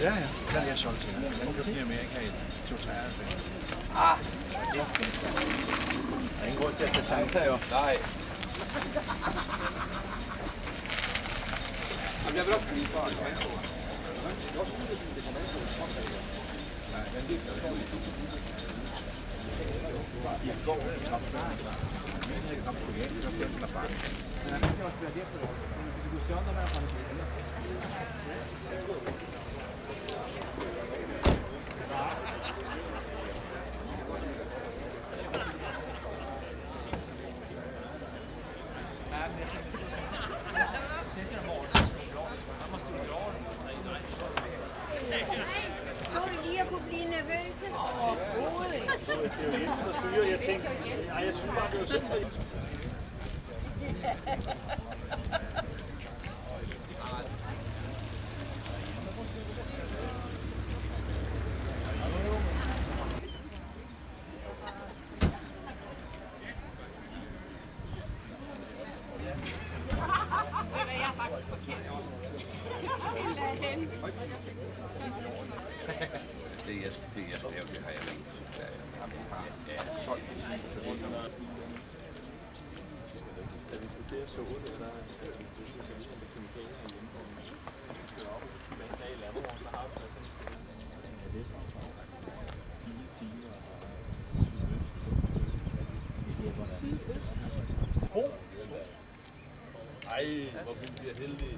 Ja, ja. Den er jeg solgt til. Den købte i Amerika i 2023. Der er ingen grund til at tage chancer, jo. Nej. Jeg vil også lige bare nej, den ligger jo i går, jeg kom på igen, så bliver den der bare. Men det også bliver derfor, du kunne søge, når man er fra det. Lige at kunne blive nervøse. Overhovedet ikke. Det er jo Jensen, der styrer. Jeg tænkte, nej, jeg synes bare, det var synd for Jensen. Jeg er faktisk forkert. Det er jeg lavet, det har jeg lavet. Jeg har solgt det sidste, så det er sådan noget. Da vi skulle til at så det, der er med kemikalier hjemme, og man kører op med en dag i Lammervogn, så har vi sådan en det er 4 timer og ej, hvor vi bliver heldige.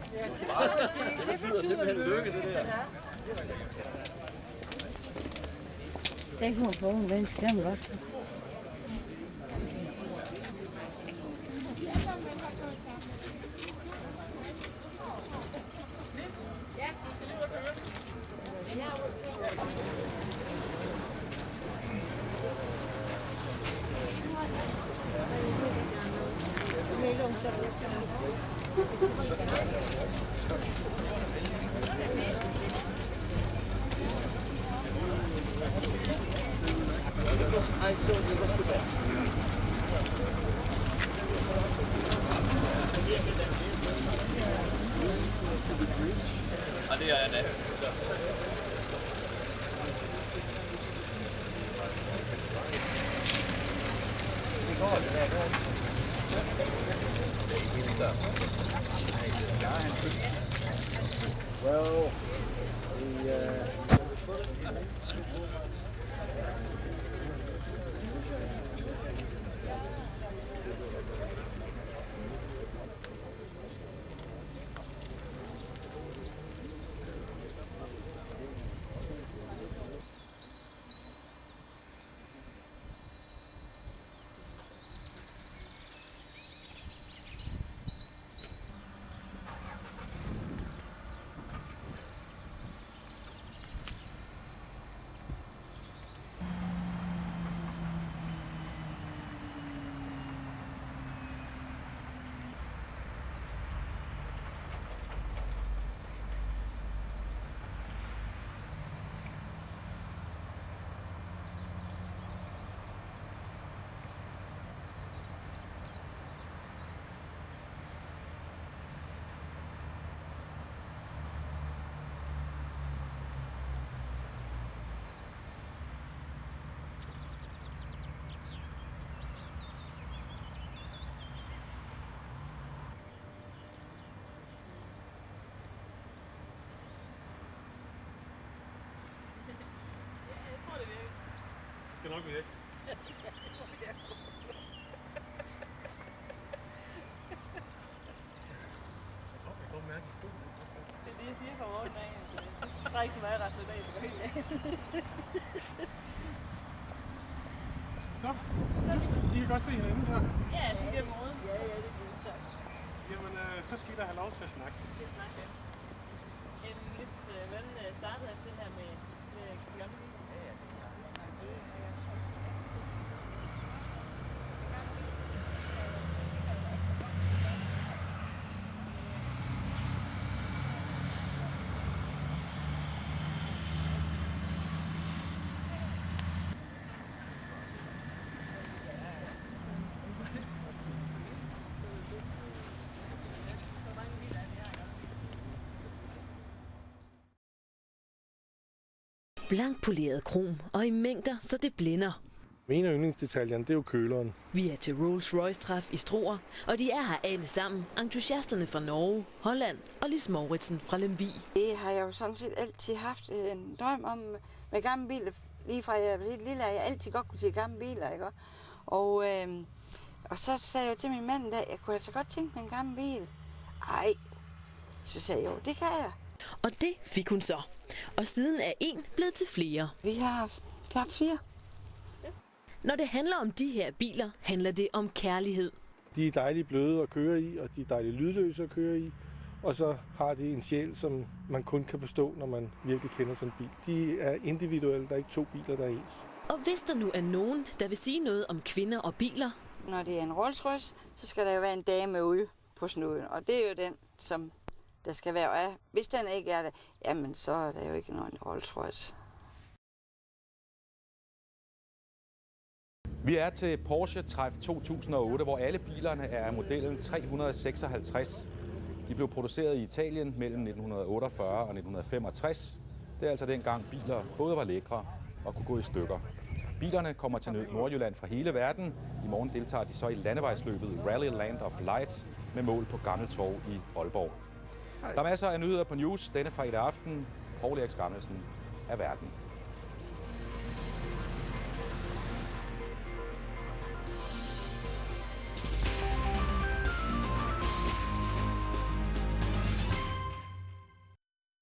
Det betyder simpelthen lykke, det der. Det kommer på en ven, det må også. Og det er det. Well, Det skal nok blive det. Det er det, jeg siger for morgenen af. Det trækker så meget resten af dagen, det går helt af. Så, I kan godt se hinanden her. Ja, så giver morgen. Ja, det er så. Jamen, så skal I da have lov til at snakke. Hvordan startede det her med Bjørn? Blankpoleret krom og i mængder, så det blænder. En af yndlingsdetaljerne, det er jo køleren. Vi er til Rolls-Royce-træf i Struer, og de er her alle sammen. Entusiasterne fra Norge, Holland og Lis Mouritsen fra Lemvig. Det har jeg jo sådan set altid haft en drøm om med gamle biler. Lige fra jeg var lidt lille, har jeg altid godt kunne til gamle biler, ikke? Og så sagde jeg jo til min mand, at jeg kunne altså godt tænke mig en gammel bil. Ej, så sagde jeg jo, det kan jeg. Og det fik hun så. Og siden er en blevet til flere. Vi har haft 4. Når det handler om de her biler, handler det om kærlighed. De er dejligt bløde at køre i, og de er dejligt lydløse at køre i. Og så har de en sjæl, som man kun kan forstå, når man virkelig kender sådan en bil. De er individuelle, der er ikke 2 biler, der er ens. Og hvis der nu er nogen, der vil sige noget om kvinder og biler... Når det er en Rolls-Royce, så skal der jo være en dame ude på snuden. Og det er jo den, som der skal være. Og hvis den ikke er det, jamen så er der jo ikke nogen Rolls-Royce. Vi er til Porsche Træf 2008, hvor alle bilerne er af modellen 356. De blev produceret i Italien mellem 1948 og 1965. Det er altså dengang biler både var lækre og kunne gå i stykker. Bilerne kommer til Nordjylland fra hele verden. I morgen deltager de så i landevejsløbet Rally Land of Light med mål på Gammeltorv i Aalborg. Der er masser af nyheder på News denne fredag aften. Poul Erik Skammelsen er verden.